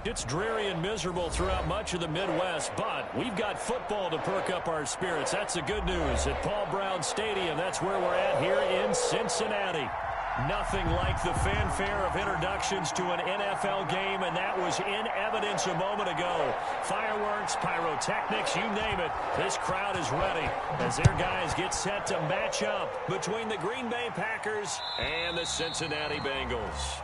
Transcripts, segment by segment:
It's dreary and miserable throughout much of the Midwest, but we've got football to perk up our spirits. That's the good news. At Paul Brown Stadium, that's where we're at here in Cincinnati. Nothing like the fanfare of introductions to an NFL game, and that was in evidence a moment ago. Fireworks, pyrotechnics, you name it. This crowd is ready as their guys get set to match up between the Green Bay Packers and the Cincinnati Bengals.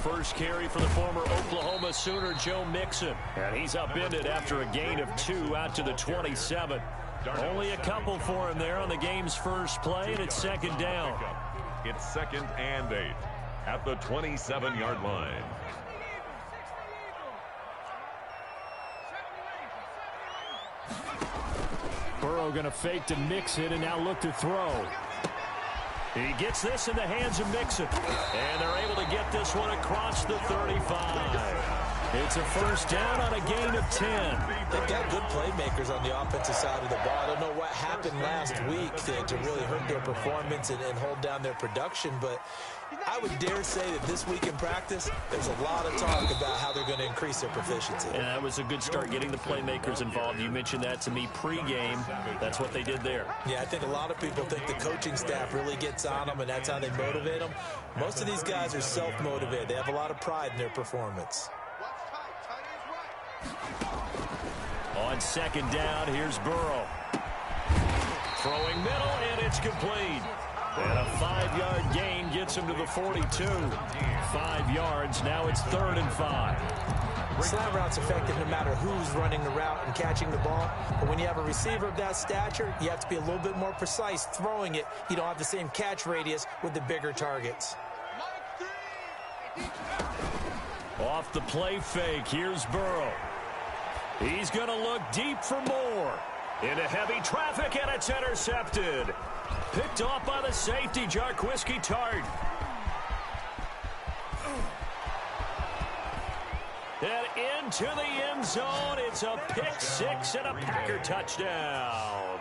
First carry for the former Oklahoma Sooner, Joe Mixon. And he's upended after a gain of 2 out to the 27. Only a couple for him there on the game's first play, and it's second down. It's 2nd and 8 at the 27-yard line. Burrow going to fake to Mixon and now look to throw. He gets this in the hands of Mixon. And they're able to get this one across the 35. It's a first down on a gain of 10. They've got good playmakers on the offensive side of the ball. I don't know what happened last week to really hurt their performance and hold down their production, but I would dare say that this week in practice, there's a lot of talk about how they're going to increase their proficiency. And that was a good start, getting the playmakers involved. You mentioned that to me pregame. That's what they did there. Yeah, I think a lot of people think the coaching staff really gets on them, and that's how they motivate them. Most of these guys are self-motivated. They have a lot of pride in their performance. On second down, here's Burrow. Throwing middle, and it's complete. And a 5-yard gain gets him to the 42. 5 yards, now it's 3rd and 5. Slant route's effective no matter who's running the route and catching the ball. But when you have a receiver of that stature, you have to be a little bit more precise throwing it. You don't have the same catch radius with the bigger targets. Off the play fake, here's Burrow. He's going to look deep for more. Into heavy traffic, and it's intercepted. Picked off by the safety, Jarquiski Tart. And into the end zone. It's a pick six and a Packer touchdown.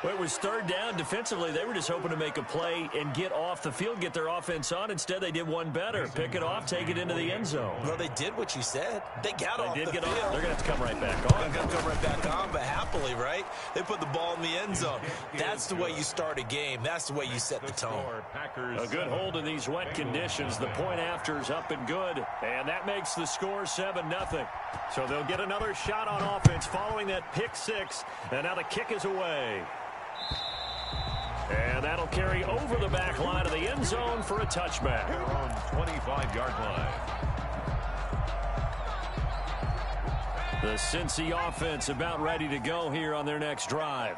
Well, it was 3rd down. Defensively, they were just hoping to make a play and get off the field, get their offense on. Instead, they did one better. Pick it off, take it into the end zone. Well, they did what you said. They got off the field. They're going to have to come right back on. They're going to come right back on, but happily, right? They put the ball in the end zone. That's the way you start a game. That's the way you set the tone. A good hold in these wet conditions. The point after is up and good, and that makes the score 7-0. So they'll get another shot on offense following that pick six, and now the kick is away. And that'll carry over the back line of the end zone for a touchback. On 25-yard line. The Cincy offense about ready to go here on their next drive.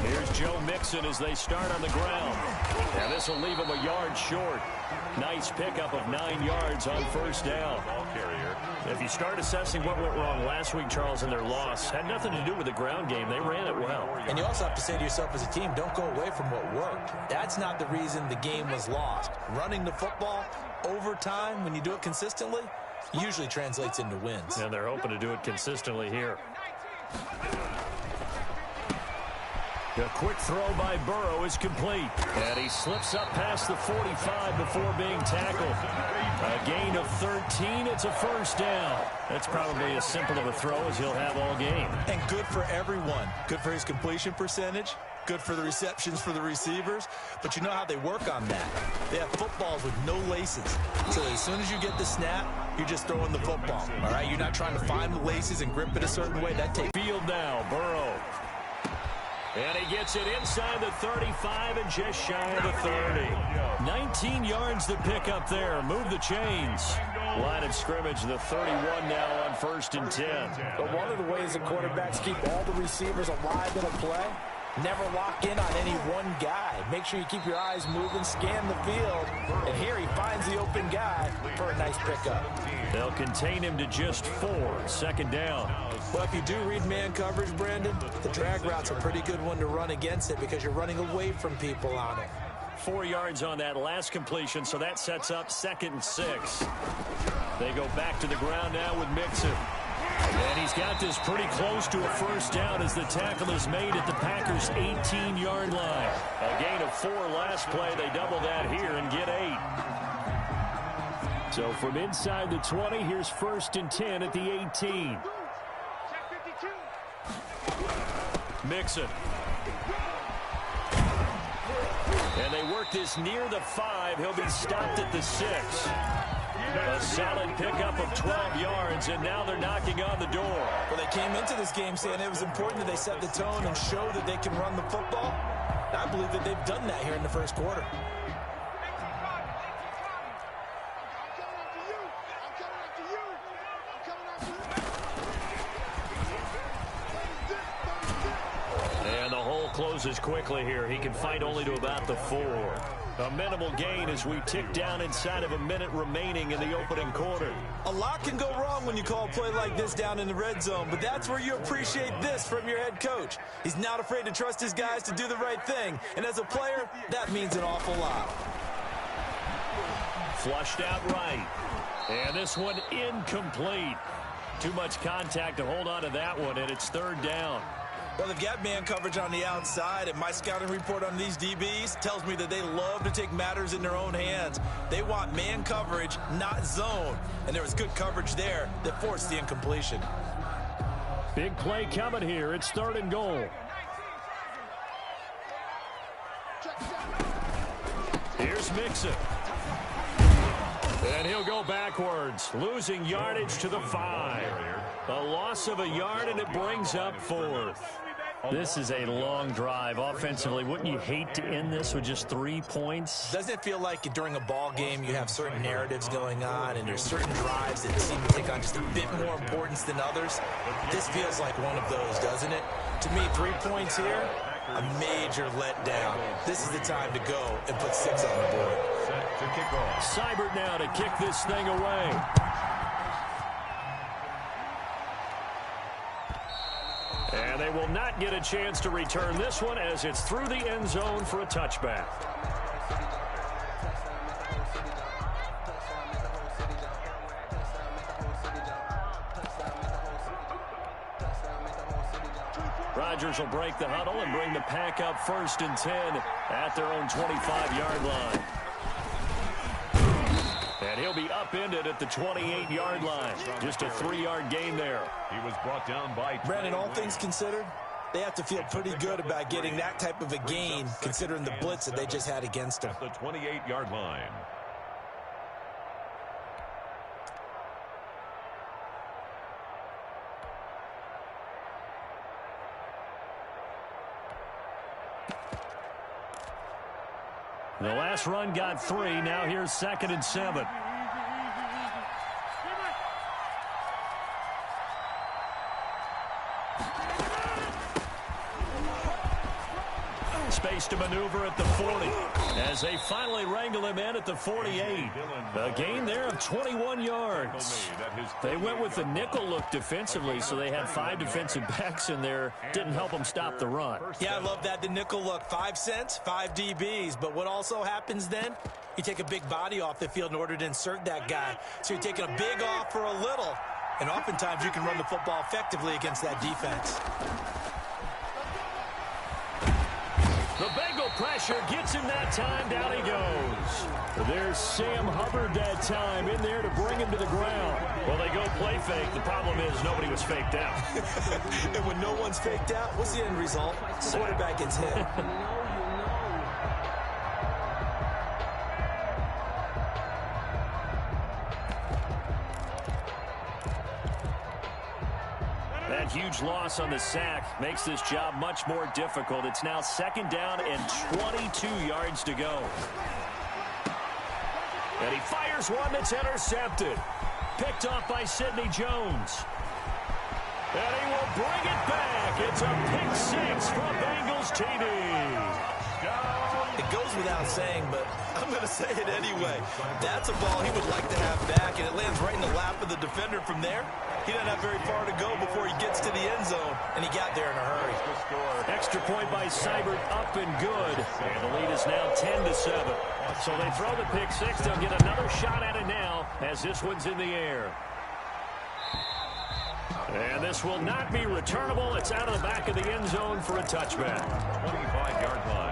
Here's Joe Mixon as they start on the ground. And this will leave him a yard short. Nice pickup of 9 yards on first down. Ball carrier. If you start assessing what went wrong last week, Charles, in their loss, had nothing to do with the ground game. They ran it well. And you also have to say to yourself as a team, don't go away from what worked. That's not the reason the game was lost. Running the football over time, when you do it consistently, usually translates into wins. And they're hoping to do it consistently here. A quick throw by Burrow is complete. And he slips up past the 45 before being tackled. A gain of 13. It's a first down. That's probably as simple of a throw as he'll have all game. And good for everyone. Good for his completion percentage. Good for the receptions for the receivers. But you know how they work on that. They have footballs with no laces. So as soon as you get the snap, you're just throwing the football. All right? You're not trying to find the laces and grip it a certain way. That takes field now. Burrow. And he gets it inside the 35 and just shy of the 30. 19 yards to pick up there. Move the chains. Line of scrimmage, the 31 now on 1st and 10. But one of the ways that quarterbacks keep all the receivers alive in a play Never lock in on any one guy. Make sure you keep your eyes moving, scan the field. And here he finds the open guy for a nice pickup. They'll contain him to just 4. 2nd down. Well, if you do read man coverage, Brandon, the drag route's a pretty good one to run against it because you're running away from people on it. 4 yards on that last completion, so that sets up 2nd and 6. They go back to the ground now with Mixon. And he's got this pretty close to a 1st down as the tackle is made at the Packers' 18-yard line. A gain of 4 last play. They double that here and get 8. So from inside the 20, here's 1st and 10 at the 18. Mixon. And they work this near the 5. He'll be stopped at the 6. A solid pickup of 12 yards, and now they're knocking on the door. Well, they came into this game saying it was important that they set the tone and show that they can run the football. And I believe that they've done that here in the 1st quarter. And the hole closes quickly here. He can fight only to about the 4. A minimal gain as we tick down inside of a minute remaining in the opening quarter. A lot can go wrong when you call a play like this down in the red zone, but that's where you appreciate this from your head coach. He's not afraid to trust his guys to do the right thing, and as a player, that means an awful lot. Flushed out right. And this one incomplete. Too much contact to hold on to that one, and it's 3rd down. Well, they've got man coverage on the outside, and my scouting report on these DBs tells me that they love to take matters in their own hands. They want man coverage, not zone. And there was good coverage there that forced the incompletion. Big play coming here. It's 3rd and goal. Here's Mixon. And he'll go backwards, losing yardage to the 5. A loss of a yard, and it brings up 4th. This is a long drive offensively. Wouldn't you hate to end this with just 3 points? Doesn't it feel like during a ball game you have certain narratives going on and there's certain drives that seem to take on just a bit more importance than others? This feels like one of those, doesn't it? To me, 3 points here, a major letdown. This is the time to go and put 6 on the board. Set to kick off. Seibert now to kick this thing away. And they will not get a chance to return this one as it's through the end zone for a touchback. Rodgers will break the huddle and bring the pack up 1st and 10 at their own 25-yard line. And he'll be upended at the 28-yard line. Just a 3-yard gain there. He was brought down by Brandon, all things considered, they have to feel pretty good about getting that type of a gain considering the blitz that they just had against them. at the 28-yard line. The last run got 3. Now here's 2nd and 7. Space to maneuver at the 40 as they finally wrangle him in at the 48. A gain there of 21 yards. They went with the nickel look defensively, so they had 5 defensive backs in there. Didn't help them stop the run. Yeah, I love that. The nickel look, 5 cents, 5 DBs. But what also happens then? You take a big body off the field in order to insert that guy. So you're taking a big off for a little. And oftentimes you can run the football effectively against that defense. The Bengal pressure gets him that time. Down he goes. There's Sam Hubbard that time in there to bring him to the ground. Well, they go play fake. The problem is nobody was faked out. And when no one's faked out, what's the end result? The quarterback gets hit. That huge loss on the sack makes this job much more difficult. It's now 2nd down and 22 yards to go. And he fires one that's intercepted. Picked off by Sidney Jones. And he will bring it back. It's a pick six from Bengals TD. It goes without saying, but I'm going to say it anyway. That's a ball he would like to have back, and it lands right in the lap of the defender from there. He doesn't have very far to go before he gets to the end zone, and he got there in a hurry. Extra point by Seibert, up and good. And the lead is now 10-7. So they throw the pick six. They'll get another shot at it now as this one's in the air. And this will not be returnable. It's out of the back of the end zone for a touchback. 25-yard line.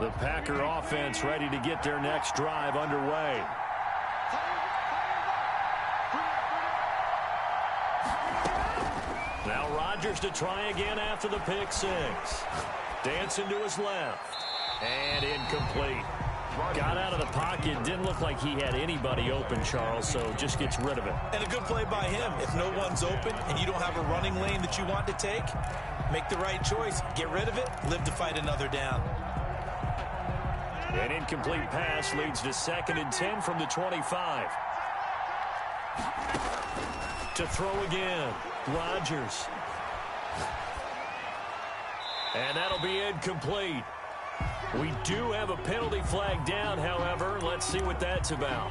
The Packer offense ready to get their next drive underway. Now Rodgers to try again after the pick six. Dancing to his left. And incomplete. Got out of the pocket. Didn't look like he had anybody open, Charles, so just gets rid of it. And a good play by him. If no one's open and you don't have a running lane that you want to take, make the right choice. Get rid of it. Live to fight another down. An incomplete pass leads to 2nd and 10 from the 25. To throw again. Rodgers. And that'll be incomplete. We do have a penalty flag down, however. Let's see what that's about.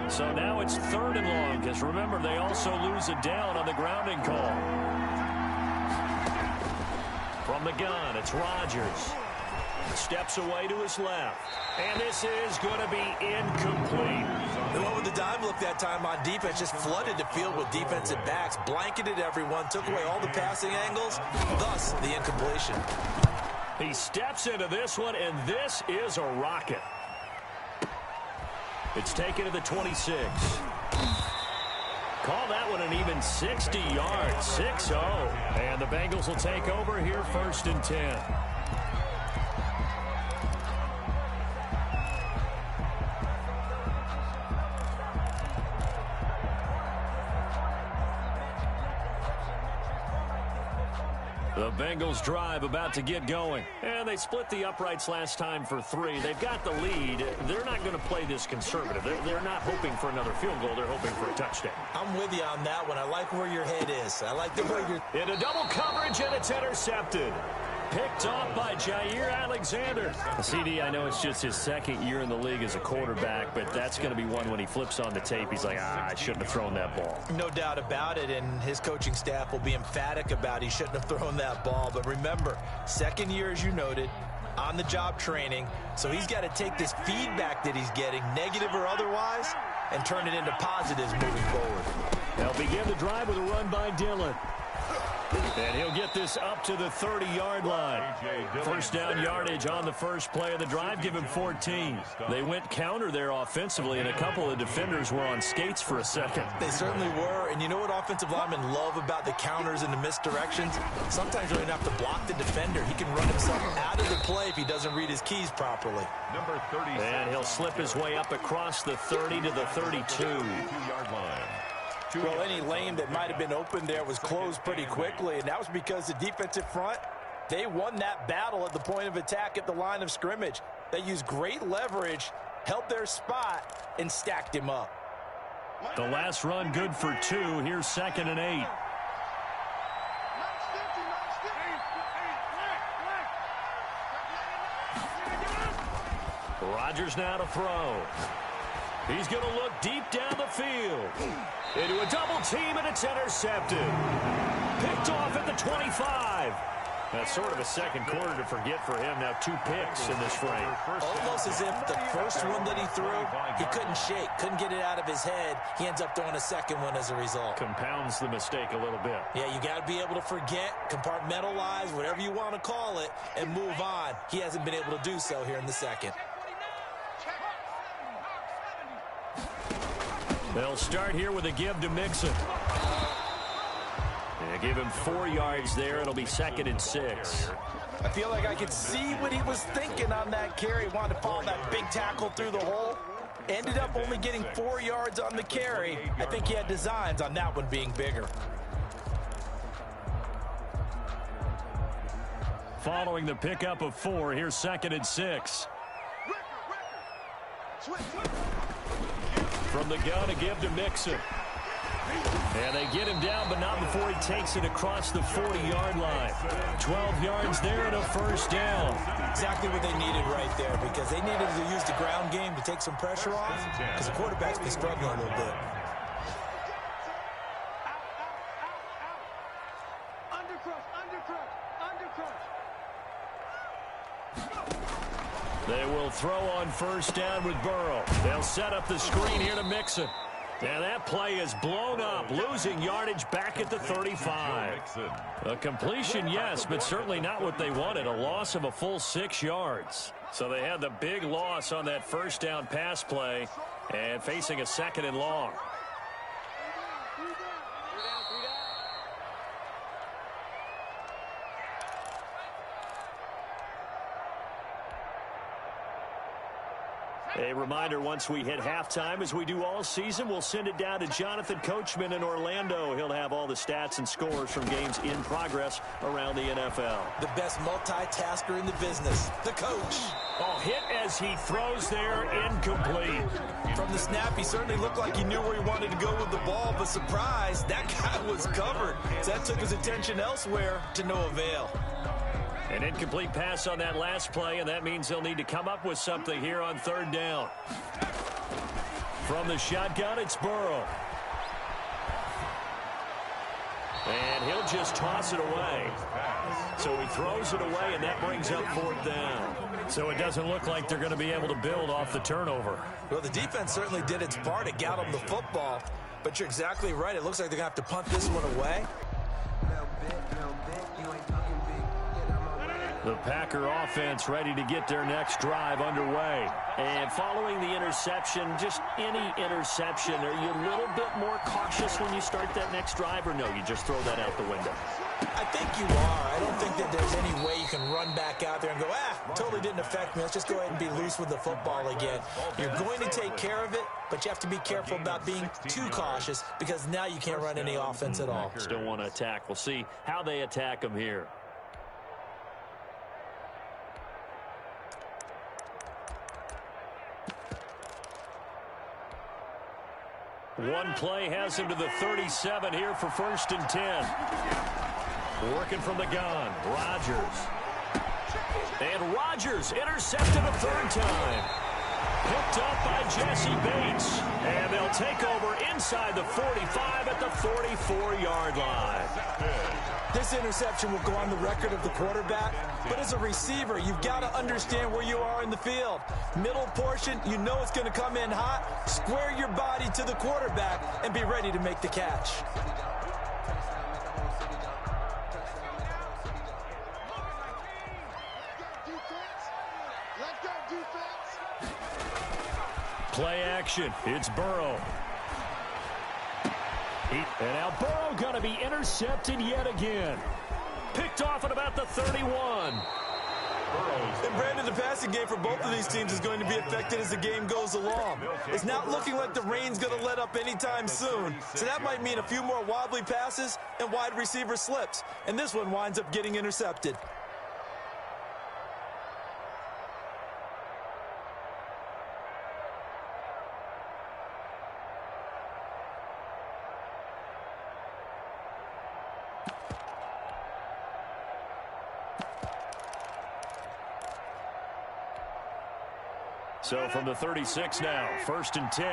So now it's 3rd and long, because remember, they also lose it down on the grounding call. From the gun, it's Rodgers. Steps away to his left. And this is going to be incomplete. The one with the dime look that time on defense just flooded the field with defensive backs, blanketed everyone, took away all the passing angles, thus the incompletion. He steps into this one, and this is a rocket. It's taken to the 26. Call that one an even 60 yards, 6-0. And the Bengals will take over here 1st and 10. The Bengals drive about to get going. And they split the uprights last time for 3. They've got the lead. They're not going to play this conservative. They're not hoping for another field goal. They're hoping for a touchdown. I'm with you on that one. I like where your head is. I like the way you're... Into double coverage, and it's intercepted. Picked off by Jair Alexander. CD, I know it's just his 2nd year in the league as a quarterback, but that's going to be one when he flips on the tape. He's like, I shouldn't have thrown that ball. No doubt about it, and his coaching staff will be emphatic about he shouldn't have thrown that ball. But remember, 2nd year, as you noted, on-the-job training, so he's got to take this feedback that he's getting, negative or otherwise, and turn it into positives moving forward. They'll begin the drive with a run by Dillon. And he'll get this up to the 30-yard line. 1st down yardage on the first play of the drive. Give him 14. They went counter there offensively, and a couple of defenders were on skates for a second. They certainly were. And you know what offensive linemen love about the counters and the misdirections? Sometimes you don't even have to block the defender. He can run himself out of the play if he doesn't read his keys properly. Number 30. And he'll slip his way up across the 30 to the 32-yard line. Well, any lane that might have been open there was closed pretty quickly, and that was because the defensive front, they won that battle at the point of attack at the line of scrimmage. They used great leverage, held their spot, and stacked him up. The last run good for 2. Here's 2nd and 8. Rodgers now to throw. He's going to look deep down the field. Into a double team, and it's intercepted. Picked off at the 25. That's sort of a second quarter to forget for him. Now 2 picks in this frame. Almost as if the first one that he threw, he couldn't shake, couldn't get it out of his head. He ends up throwing a second one as a result. Compounds the mistake a little bit. Yeah, you got to be able to forget, compartmentalize, whatever you want to call it, and move on. He hasn't been able to do so here in the second. They'll start here with a give to Mixon. They give him 4 yards there. It'll be 2nd and 6. I feel like I could see what he was thinking on that carry. Wanted to follow that big tackle through the hole. Ended up only getting 4 yards on the carry. I think he had designs on that one being bigger. Following the pickup of 4, here's 2nd and 6. From the gun, a give to Mixon. And they get him down, but not before he takes it across the 40-yard line. 12 yards there and a 1st down. Exactly what they needed right there, because they needed to use the ground game to take some pressure off, because the quarterback's been struggling a little bit. They will throw on 1st down with Burrow. They'll set up the screen here to Mixon. And that play is blown up, losing yardage back at the 35. A completion, yes, but certainly not what they wanted, a loss of a full 6 yards. So they had the big loss on that 1st down pass play and facing a 2nd and long. A reminder, once we hit halftime, as we do all season, we'll send it down to Jonathan Coachman in Orlando. He'll have all the stats and scores from games in progress around the NFL. The best multitasker in the business, the coach. Oh, hit as he throws there, incomplete. From the snap, he certainly looked like he knew where he wanted to go with the ball, but surprise, that guy was covered. So that took his attention elsewhere to no avail. An incomplete pass on that last play, and that means they'll need to come up with something here on 3rd down. From the shotgun, it's Burrow. And he'll just toss it away. So he throws it away, and that brings up 4th down. So it doesn't look like they're going to be able to build off the turnover. Well, the defense certainly did its part. It got them the football. But you're exactly right. It looks like they're going to have to punt this one away. The Packer offense ready to get their next drive underway. And following the interception, just any interception, are you a little bit more cautious when you start that next drive, or no, you just throw that out the window? I think you are. I don't think that there's any way you can run back out there and go, totally didn't affect me. Let's just go ahead and be loose with the football again. You're going to take care of it, but you have to be careful about being too cautious, because now you can't run any offense at all. Still want to attack. We'll see how they attack them here. One play has him to the 37 here for 1st and 10. Working from the gun, Rodgers. And Rodgers intercepted a 3rd time. Picked up by Jesse Bates. And they'll take over inside the 45 at the 44-yard line. This interception will go on the record of the quarterback, but as a receiver, you've got to understand where you are in the field. Middle portion, you know it's going to come in hot. Square your body to the quarterback and be ready to make the catch. Play action. It's Burrow. And now Burrow going to be intercepted yet again. Picked off at about the 31. And Brandon, the passing game for both of these teams is going to be affected as the game goes along. It's not looking like the rain's going to let up anytime soon. So that might mean a few more wobbly passes and wide receiver slips. And this one winds up getting intercepted. So from the 36 now, 1st and 10.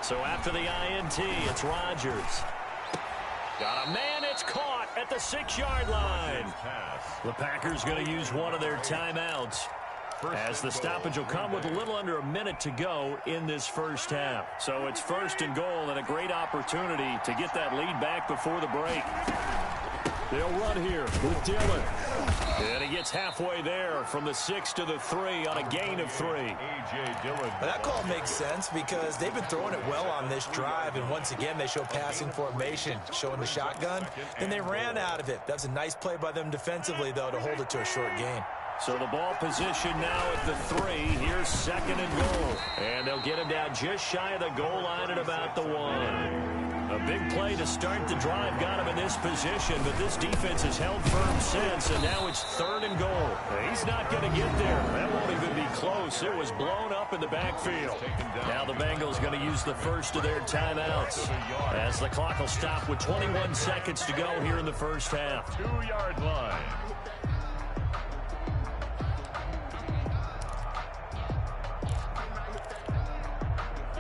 So after the INT, it's Rodgers. Got a man, it's caught at the 6-yard line. The Packers going to use one of their timeouts, as the stoppage will come with a little under a minute to go in this 1st half. So it's 1st and goal, and a great opportunity to get that lead back before the break. They'll run here with Dillon. And he gets halfway there from the 6 to the 3 on a gain of 3. A.J. Dillon. Well, that call makes sense because they've been throwing it well on this drive, and once again they show passing formation, showing the shotgun, and they ran out of it. That's a nice play by them defensively, though, to hold it to a short gain. So the ball position now at the 3. Here's 2nd and goal. And they'll get him down just shy of the goal line at about the 1. A big play to start the drive got him in this position, but this defense has held firm since, and now it's 3rd and goal. He's not going to get there. That won't even be close. It was blown up in the backfield. Now the Bengals going to use the first of their timeouts as the clock will stop with 21 seconds to go here in the first half. 2-yard line.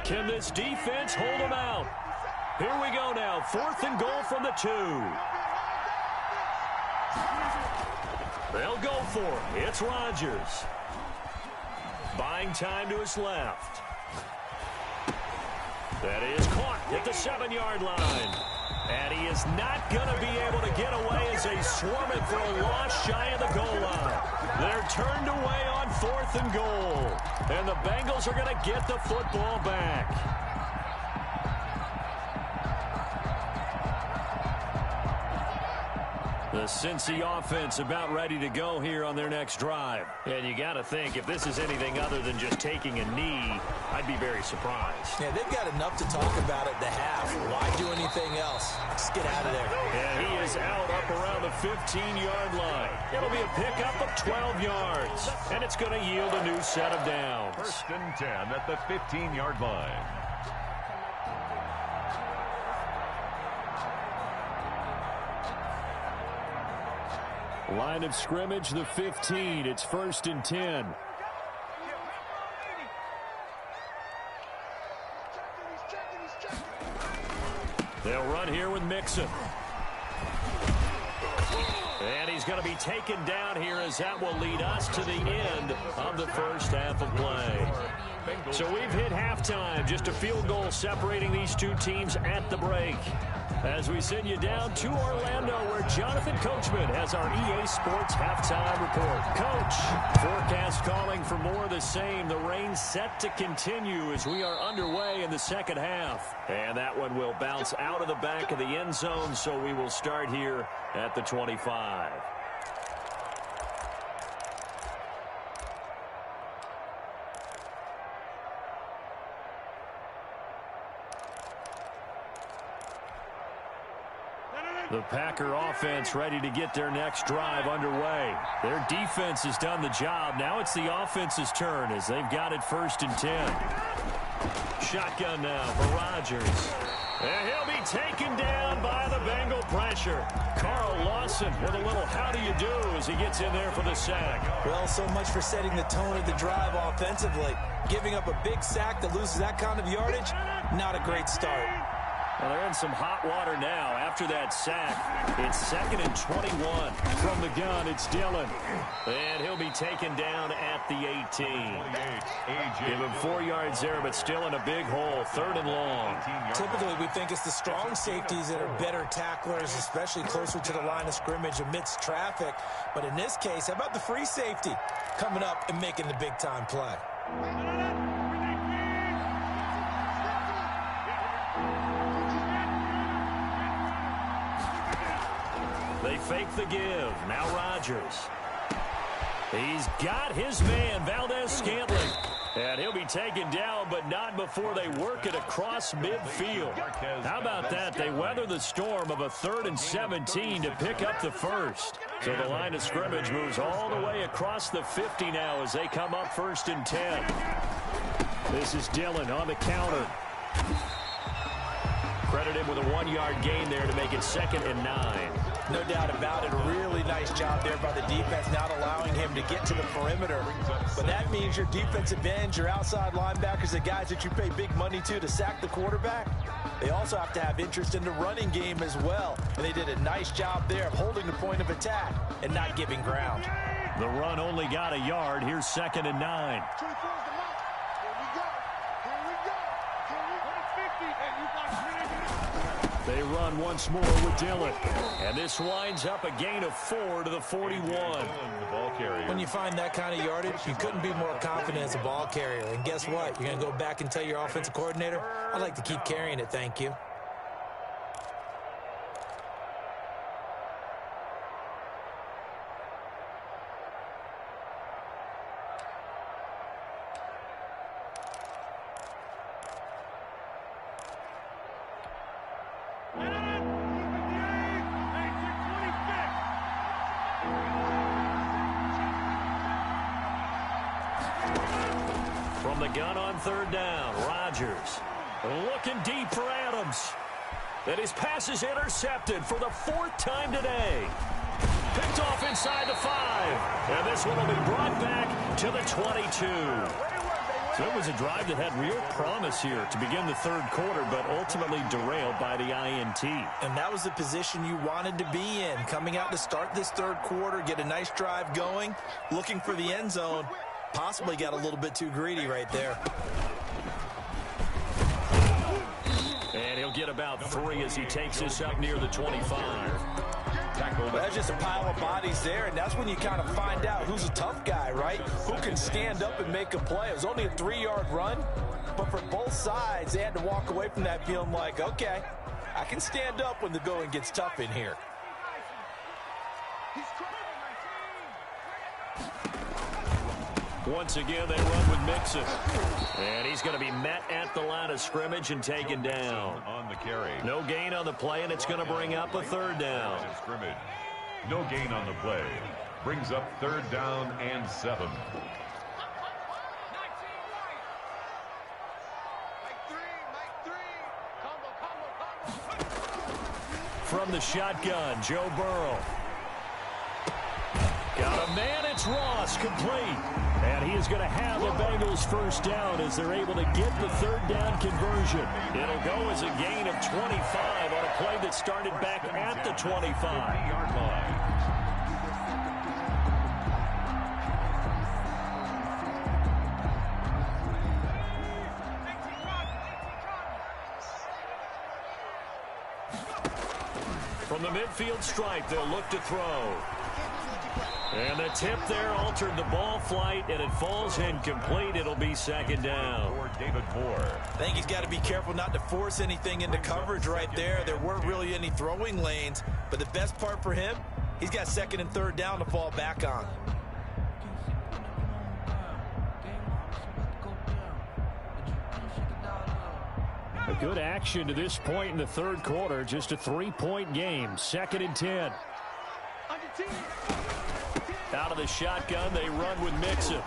Can this defense hold them out? Here we go now. 4th and goal from the 2. They'll go for it. It's Rodgers. Buying time to his left. That is caught at the 7-yard line. And he is not going to be able to get away as they swarm it for a loss shy of the goal line. They're turned away on 4th and goal. And the Bengals are going to get the football back. The Cincy offense about ready to go here on their next drive. And you got to think, if this is anything other than just taking a knee, I'd be very surprised. Yeah, they've got enough to talk about at the half. Why do anything else? Just get out of there. And he is out up around the 15-yard line. It'll be a pickup of 12 yards. And it's going to yield a new set of downs. 1st and 10 at the 15-yard line. Line of scrimmage, the 15. It's 1st and 10. They'll run here with Mixon. And he's going to be taken down here as that will lead us to the end of the first half of play. So we've hit halftime. Just a field goal separating these two teams at the break. As we send you down to Orlando, where Jonathan Coachman has our EA Sports halftime report. Coach, forecast calling for more of the same. The rain set to continue as we are underway in the second half. And that one will bounce out of the back of the end zone, so we will start here at the 25. The Packer offense ready to get their next drive underway. Their defense has done the job. Now it's the offense's turn as they've got it 1st and 10. Shotgun now for Rodgers. And he'll be taken down by the Bengal pressure. Carl Lawson with a little how do you do as he gets in there for the sack. Well, so much for setting the tone of the drive offensively. Giving up a big sack that loses that kind of yardage, not a great start. Well, they're in some hot water now after that sack. It's 2nd and 21. From the gun, it's Dillon. And he'll be taken down at the 18. Give him 4 yards there, but still in a big hole. 3rd and long. Typically, we think it's the strong safeties that are better tacklers, especially closer to the line of scrimmage amidst traffic. But in this case, how about the free safety coming up and making the big-time play? They fake the give. Now Rodgers. He's got his man, Valdez-Scantling. And he'll be taken down, but not before they work it across midfield. How about that? They weather the storm of a 3rd and 17 to pick up the first. So the line of scrimmage moves all the way across the 50 now as they come up 1st and 10. This is Dillon on the counter. Credited with a 1-yard gain there to make it 2nd and 9. No doubt about it. A really nice job there by the defense, not allowing him to get to the perimeter. But that means your defensive ends, your outside linebackers, the guys that you pay big money to sack the quarterback, they also have to have interest in the running game as well. And they did a nice job there of holding the point of attack and not giving ground. The run only got a yard. Here's 2nd and 9. They run once more with Dillon. And this winds up a gain of 4 to the 41. When you find that kind of yardage, you couldn't be more confident as a ball carrier. And guess what? You're going to go back and tell your offensive coordinator, I'd like to keep carrying it, thank you. From the gun on third down, Rodgers looking deep for Adams. And his pass is intercepted for the 4th time today. Picked off inside the 5. And this one will be brought back to the 22. So it was a drive that had real promise here to begin the third quarter, but ultimately derailed by the INT. And that was the position you wanted to be in. Coming out to start this third quarter, get a nice drive going, looking for the end zone. Possibly got a little bit too greedy right there. And he'll get about 3 as he takes this up near the 25. Well, that's just a pile of bodies there, and that's when you kind of find out who's a tough guy, right? Who can stand up and make a play. It was only a 3-yard run, but for both sides, they had to walk away from that feeling like, okay, I can stand up when the going gets tough in here. Once again, they run with Mixon. And he's going to be met at the line of scrimmage and taken down. On the carry. No gain on the play, and it's going to bring up a third down. Scrimmage. No gain on the play. Brings up 3rd down and 7. From the shotgun, Joe Burrow. Got a man, it's Ross, complete. And he is going to have the Bengals first down as they're able to get the 3rd down conversion. It'll go as a gain of 25 on a play that started back at the 25-yard line. From the midfield stripe, they'll look to throw. And the tip there altered the ball flight, and it falls incomplete. It'll be 2nd down. For David Moore. I think he's got to be careful not to force anything into coverage right there. There weren't really any throwing lanes, but the best part for him, he's got 2nd and 3rd down to fall back on. A good action to this point in the third quarter. Just a 3-point game. 2nd and 10. Out of the shotgun, they run with Mixon.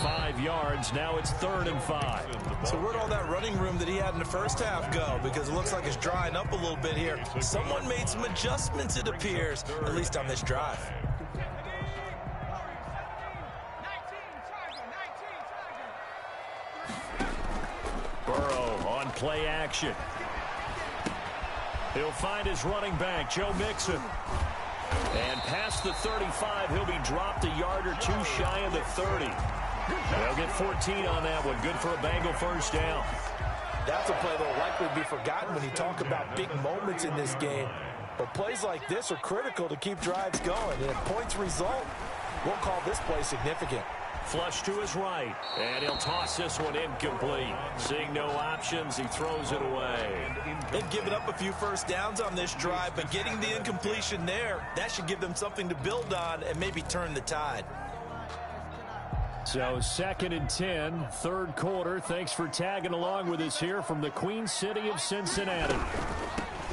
5 yards. Now it's 3rd and 5. So where'd all that running room that he had in the first half go? Because it looks like it's drying up a little bit here. Someone made some adjustments, it appears, at least on this drive. Burrow on play action. He'll find his running back, Joe Mixon. And past the 35, he'll be dropped a yard or 2 shy of the 30. They'll get 14 on that one. Good for a Bengal first down. That's a play that will likely be forgotten when you talk about big moments in this game. But plays like this are critical to keep drives going. And if points result, we'll call this play significant. Flush to his right, and he'll toss this one incomplete. Seeing no options, he throws it away. They've given up a few first downs on this drive, but getting the incompletion there, that should give them something to build on and maybe turn the tide. So 2nd and 10, third quarter. Thanks for tagging along with us here from the Queen City of Cincinnati.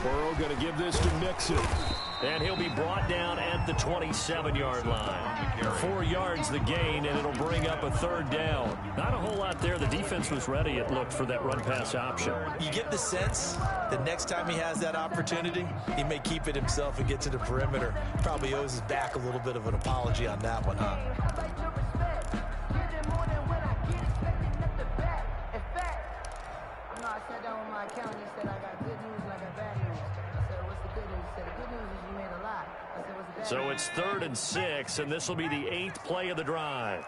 Burrow going to give this to Mixon. And he'll be brought down at the 27-yard line. 4 yards the gain, and it'll bring up a 3rd down. Not a whole lot there. The defense was ready, it looked, for that run-pass option. You get the sense that next time he has that opportunity, he may keep it himself and get to the perimeter. Probably owes his back a little bit of an apology on that one, huh? I sat down with my accountant. He said I got good news and I got bad news. I said, what's the good news? He said, the good news is you made a lot. I said, what's the bad news? So it's 3rd and 6, and this will be the 8th play of the drive.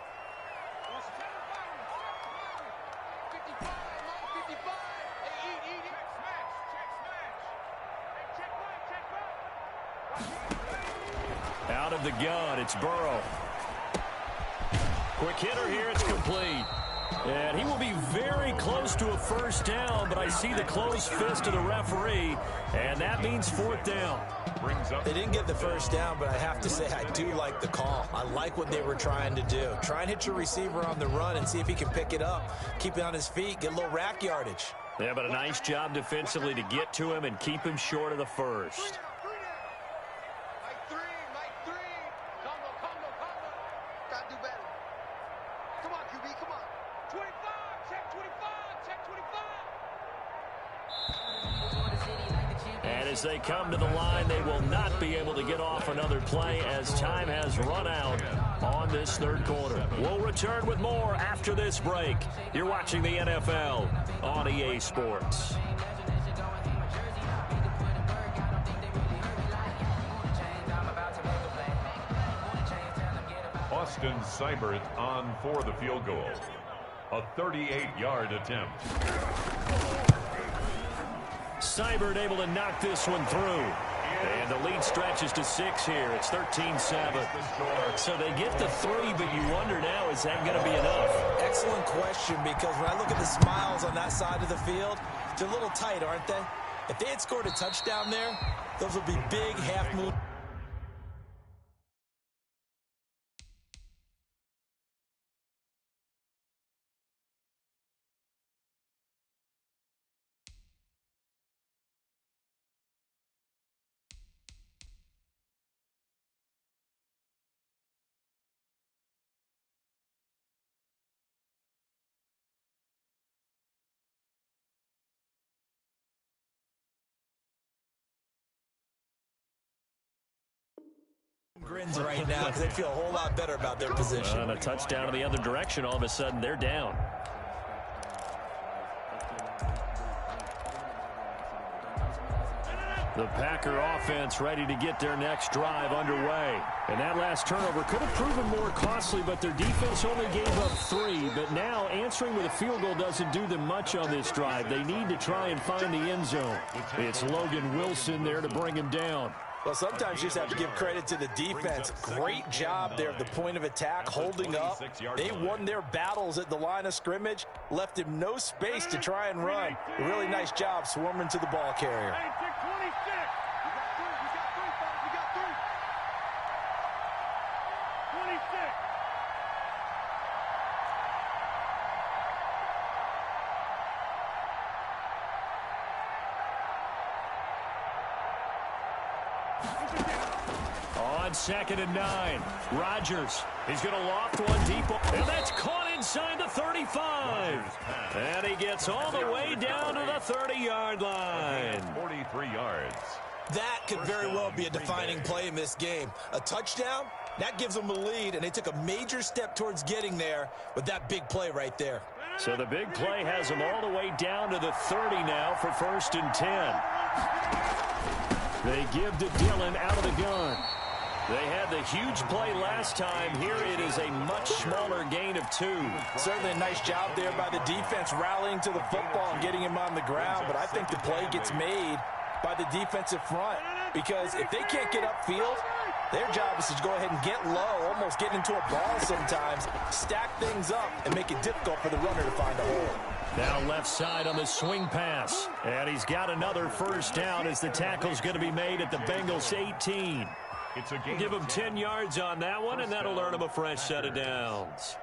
Out of the gun, it's Burrow. Quick hitter here, it's complete. And he will be very close to a first down, but I see the closed fist of the referee, and that means fourth down. They didn't get the first down, but I have to say I do like the call. I like what they were trying to do. Try and hit your receiver on the run and see if he can pick it up, keep it on his feet, get a little rack yardage. Yeah, but a nice job defensively to get to him and keep him short of the first. And as they come to the line, they will not be able to get off another play as time has run out on this third quarter. We'll return with more after this break. You're watching the NFL on EA Sports. Austin Seibert on for the field goal. A 38-yard attempt. Seibert able to knock this one through. And the lead stretches to 6 here. It's 13-7. So they get the 3, but you wonder now, is that going to be enough? Excellent question, because when I look at the smiles on that side of the field, they're a little tight, aren't they? If they had scored a touchdown there, those would be big half-moon. Grins right now because they feel a whole lot better about their position. And a touchdown in the other direction, all of a sudden they're down. The Packer offense ready to get their next drive underway. And that last turnover could have proven more costly, but their defense only gave up 3. But now answering with a field goal doesn't do them much on this drive. They need to try and find the end zone. It's Logan Wilson there to bring him down. Well, sometimes you just have to give credit to the defense. Great job there at the point of attack, holding up. They won their battles at the line of scrimmage, left him no space to try and run. A really nice job swarming to the ball carrier. On 2nd and 9, Rodgers. He's going to loft one deep, and that's caught inside the 35. And he gets all the way down to the 30-yard line. 43 yards. That could very well be a defining play in this game. A touchdown, that gives them a lead, and they took a major step towards getting there with that big play right there. So the big play has them all the way down to the 30 now for 1st and 10. They give to Dillon out of the gun. They had the huge play last time. Here it is a much smaller gain of 2. Certainly a nice job there by the defense rallying to the football and getting him on the ground. But I think the play gets made by the defensive front, because if they can't get upfield, their job is to go ahead and get low, almost get into a ball sometimes, stack things up, and make it difficult for the runner to find a hole. Now left side on the swing pass. And he's got another first down as the tackle's going to be made at the Bengals 18. We'll give him 10 yards on that one, and that'll earn him a fresh set of downs.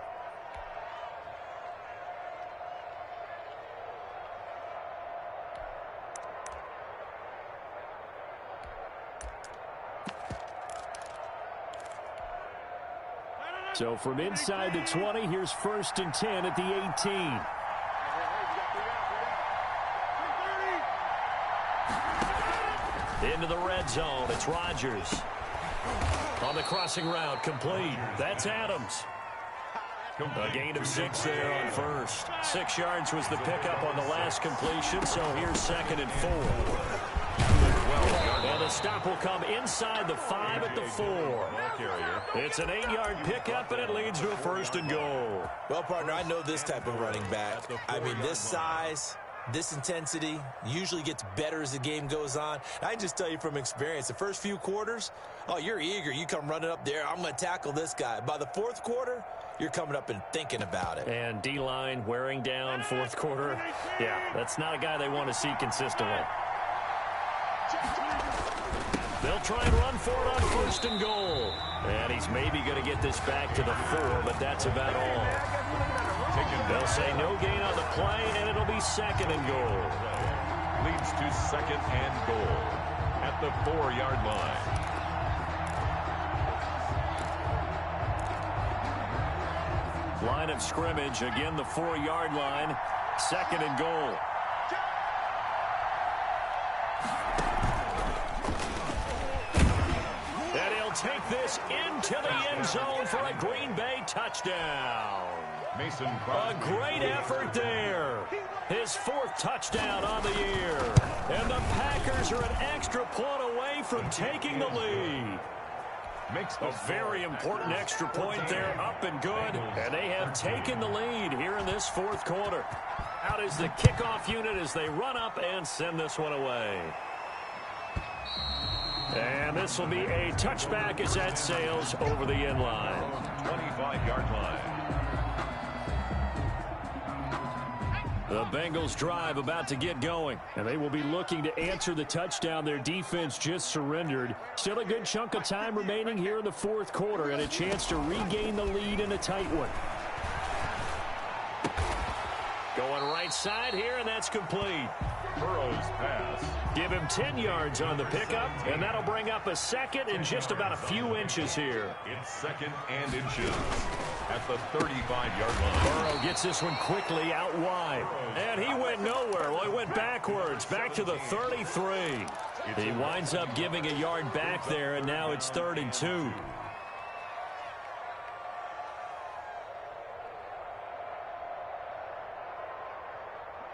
So from inside the 20, here's 1st and 10 at the 18. Into the red zone, it's Rodgers. On the crossing route, complete. That's Adams. A gain of 6 there on first. 6 yards was the pickup on the last completion, so here's 2nd and 4. And the stop will come inside the 5 at the 4. It's an 8-yard pickup, and it leads to a 1st and goal. Well, partner, I know this type of running back. I mean, this size, This intensity usually gets better as the game goes on. I can just tell you from experience, the first few quarters, oh, you're eager. You come running up there, I'm going to tackle this guy. By the fourth quarter, you're coming up and thinking about it. And D-line wearing down fourth quarter. Yeah, that's not a guy they want to see consistently. They'll try and run for it on first and goal. And he's maybe going to get this back to the 4, but that's about all. They'll say no gain on the play, and it'll be second and goal. Leads to second and goal at the 4-yard line. Line of scrimmage, again the 4-yard line, second and goal. And he'll take this into the end zone for a Green Bay touchdown. Mason A great effort there. His 4th touchdown on the year. And the Packers are an extra point away from taking the lead. A very important extra point there, up and good. And they have taken the lead here in this 4th quarter. Out is the kickoff unit as they run up and send this one away. And this will be a touchback as that sails over the end line. 25-yard line. The Bengals drive about to get going, and they will be looking to answer the touchdown their defense just surrendered. Still a good chunk of time remaining here in the 4th quarter and a chance to regain the lead in a tight one. Going right side here, and that's complete. Burrow's pass. Give him 10 yards on the pickup, and that'll bring up a second and just about a few inches here. It's second and inches at the 35-yard line. Burrow gets this one quickly out wide. And he went nowhere. Well, he went backwards, back to the 33. He winds up giving a yard back there, and now it's 3rd and 2.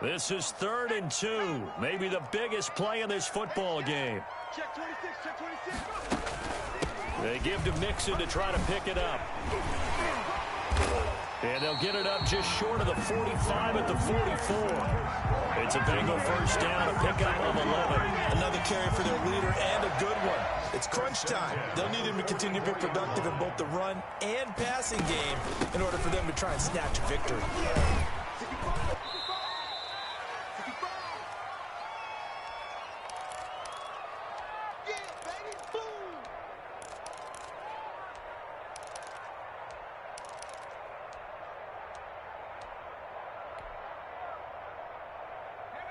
This is 3rd and 2. Maybe the biggest play in this football game. Check 26, check 26. They give to Mixon to try to pick it up. And they'll get it up just short of the 45 at the 44. It's a Bengal first down, a pickup of 11. Another carry for their leader and a good one. It's crunch time. They'll need him to continue to be productive in both the run and passing game in order for them to try and snatch a victory.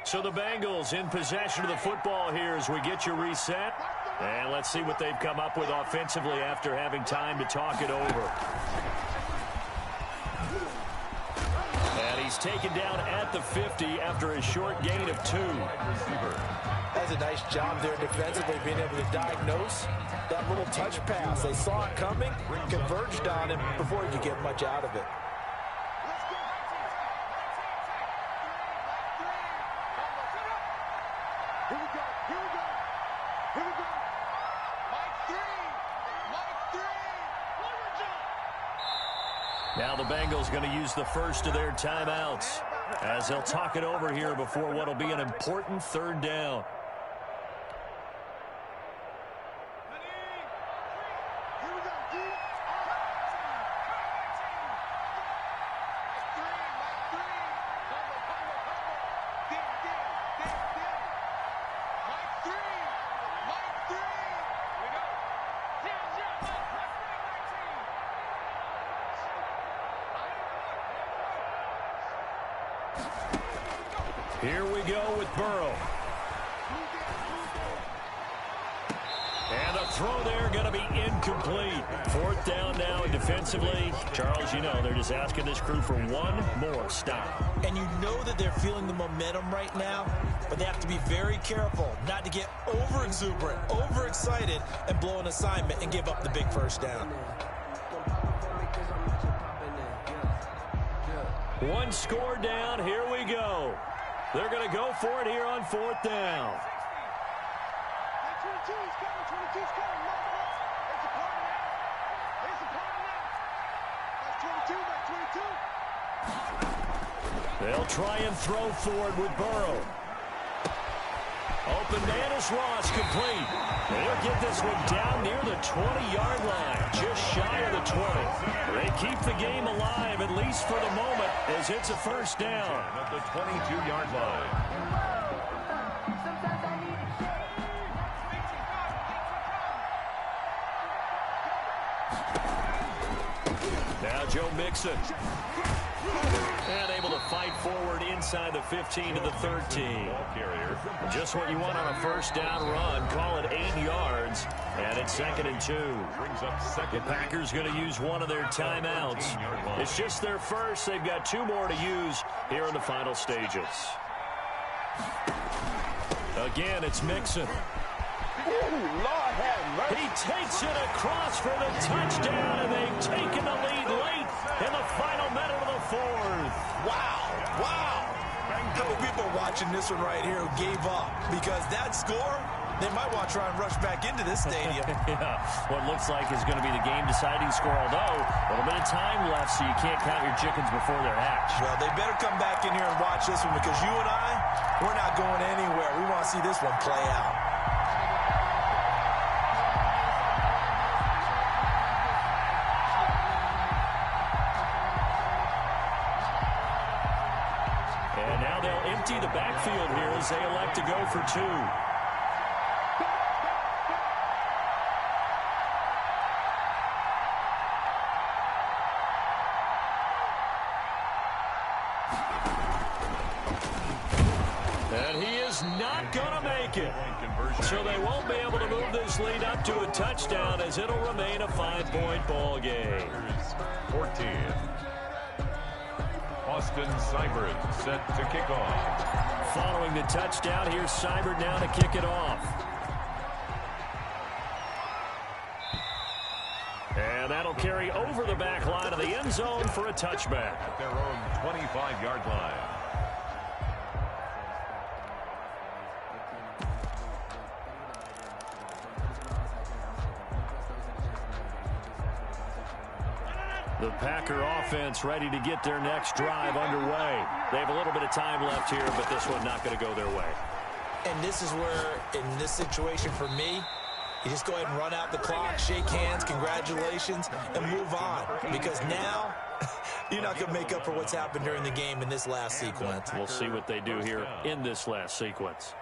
So the Bengals in possession of the football here as we get you reset. And let's see what they've come up with offensively after having time to talk it over. And he's taken down at the 50 after a short gain of 2. That's a nice job there defensively, being able to diagnose that little touch pass. They saw it coming, converged on him before he could get much out of it. Now the Bengals going to use the first of their timeouts as they'll talk it over here before what will be an important 3rd down. Here we go with Burrow. And the throw there going to be incomplete. 4th down now, and defensively, Charles, you know, they're just asking this crew for one more stop. And you know that they're feeling the momentum right now, but they have to be very careful not to get over-exuberant, overexcited, and blow an assignment and give up the big first down. One score down, here we go. They're going to go for it here on 4th down. 22's coming, 22's coming. It's a party now. It's a party now. That's 22, that's 22. They'll try and throw forward with Burrow. Open man is Ross, complete. They'll get this one down near the 20-yard line, just shy of the 20. They keep the game alive, at least for the moment, as it's a first down. At the 22-yard line. Now Joe Mixon. And able to fight forward inside the 15 to the 13. Just what you want on a first down run. Call it 8 yards. And it's 2nd and 2. The Packers going to use one of their timeouts. It's just their first. They've got 2 more to use here in the final stages. Again, it's Mixon. He takes it across for the touchdown, and they've taken the lead late in the final minute of the 4th. Wow. How many people are watching this one right here who gave up? Because that score, they might want to try and rush back into this stadium. Yeah, what looks like is going to be the game-deciding score, although a little bit of time left, so you can't count your chickens before they're hatched. Well, they better come back in here and watch this one, because you and I, we're not going anywhere. We want to see this one play out. And now they'll empty the backfield here as they elect to go for 2. And he is not going to make it. So they won't be able to move this lead up to a touchdown, as it'll remain a 5-point ball game. 14. Austin Seibert set to kick off. Following the touchdown, here's Seibert now to kick it off. And that'll carry over the back line of the end zone for a touchback. At their own 25-yard line. The Packer offense ready to get their next drive underway. They have a little bit of time left here, but this one not going to go their way. And this is where, in this situation for me, you just go ahead and run out the clock, shake hands, congratulations, and move on. Because now, you're not going to make up for what's happened during the game in this last sequence. We'll see what they do here in this last sequence.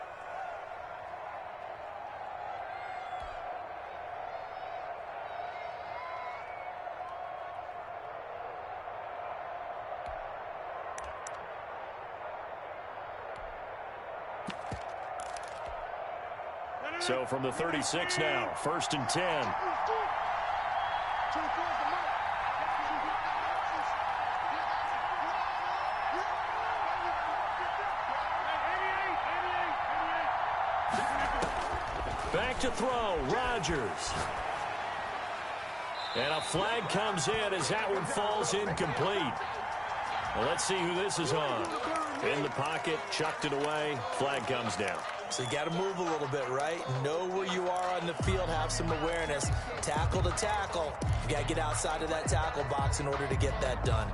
So from the 36 now, 1st and 10. Back to throw, Rodgers. And a flag comes in as that one falls incomplete. Well, let's see who this is on. In the pocket, chucked it away, flag comes down. So you got to move a little bit, right? Know where you are on the field, have some awareness. Tackle to tackle. You got to get outside of that tackle box in order to get that done.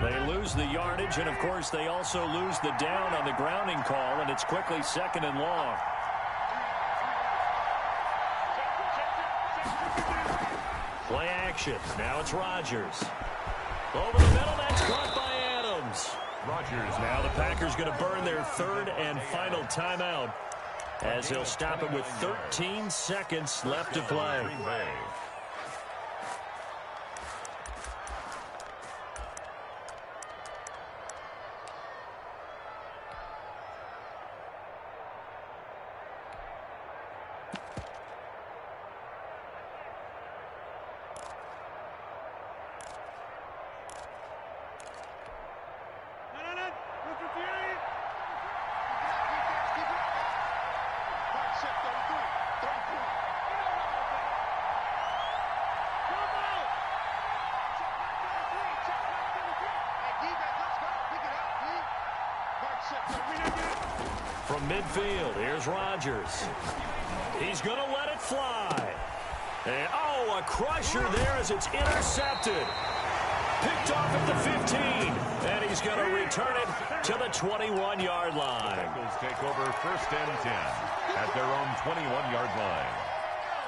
They lose the yardage, and of course they also lose the down on the grounding call, and it's quickly 2nd and long. Play action. Now it's Rodgers. Over the middle, that's caught by Adams. Rodgers. Now the Packers going to burn their 3rd and final timeout, as they'll stop it with 13 seconds left to play. From midfield, here's Rodgers. He's going to let it fly. And, oh, a crusher there as it's intercepted. Picked off at the 15. And he's going to return it to the 21-yard line. Bengals take over 1st and 10 at their own 21-yard line.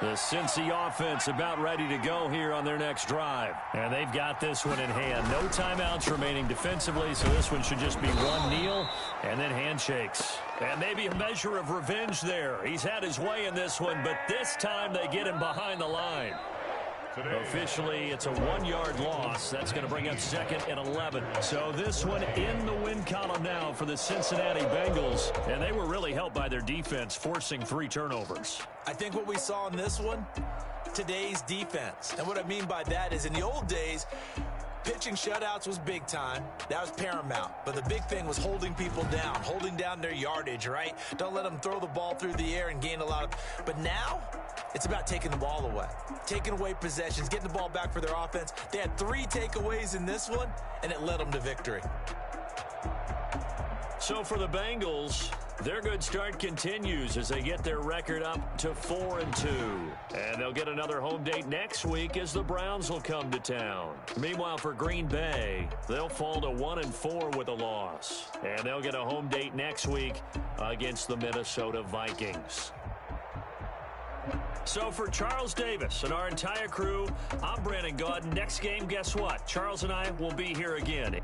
The Cincy offense about ready to go here on their next drive. And they've got this one in hand. No timeouts remaining defensively, so this one should just be one kneel and then handshakes. And maybe a measure of revenge there. He's had his way in this one, but this time they get him behind the line. Officially, it's a 1-yard loss. That's going to bring up 2nd and 11. So this one in the win column now for the Cincinnati Bengals. And they were really helped by their defense, forcing 3 turnovers. I think what we saw in this one, today's defense. And what I mean by that is in the old days, pitching shutouts was big time. That was paramount. But the big thing was holding people down, holding down their yardage, right? Don't let them throw the ball through the air and gain a lot of... But now, it's about taking the ball away, taking away possessions, getting the ball back for their offense. They had 3 takeaways in this one, and it led them to victory. So for the Bengals, their good start continues as they get their record up to 4-2. And they'll get another home date next week as the Browns will come to town. Meanwhile, for Green Bay, they'll fall to 1-4 with a loss. And they'll get a home date next week against the Minnesota Vikings. So for Charles Davis and our entire crew, I'm Brandon Gaudin. Next game, guess what? Charles and I will be here again.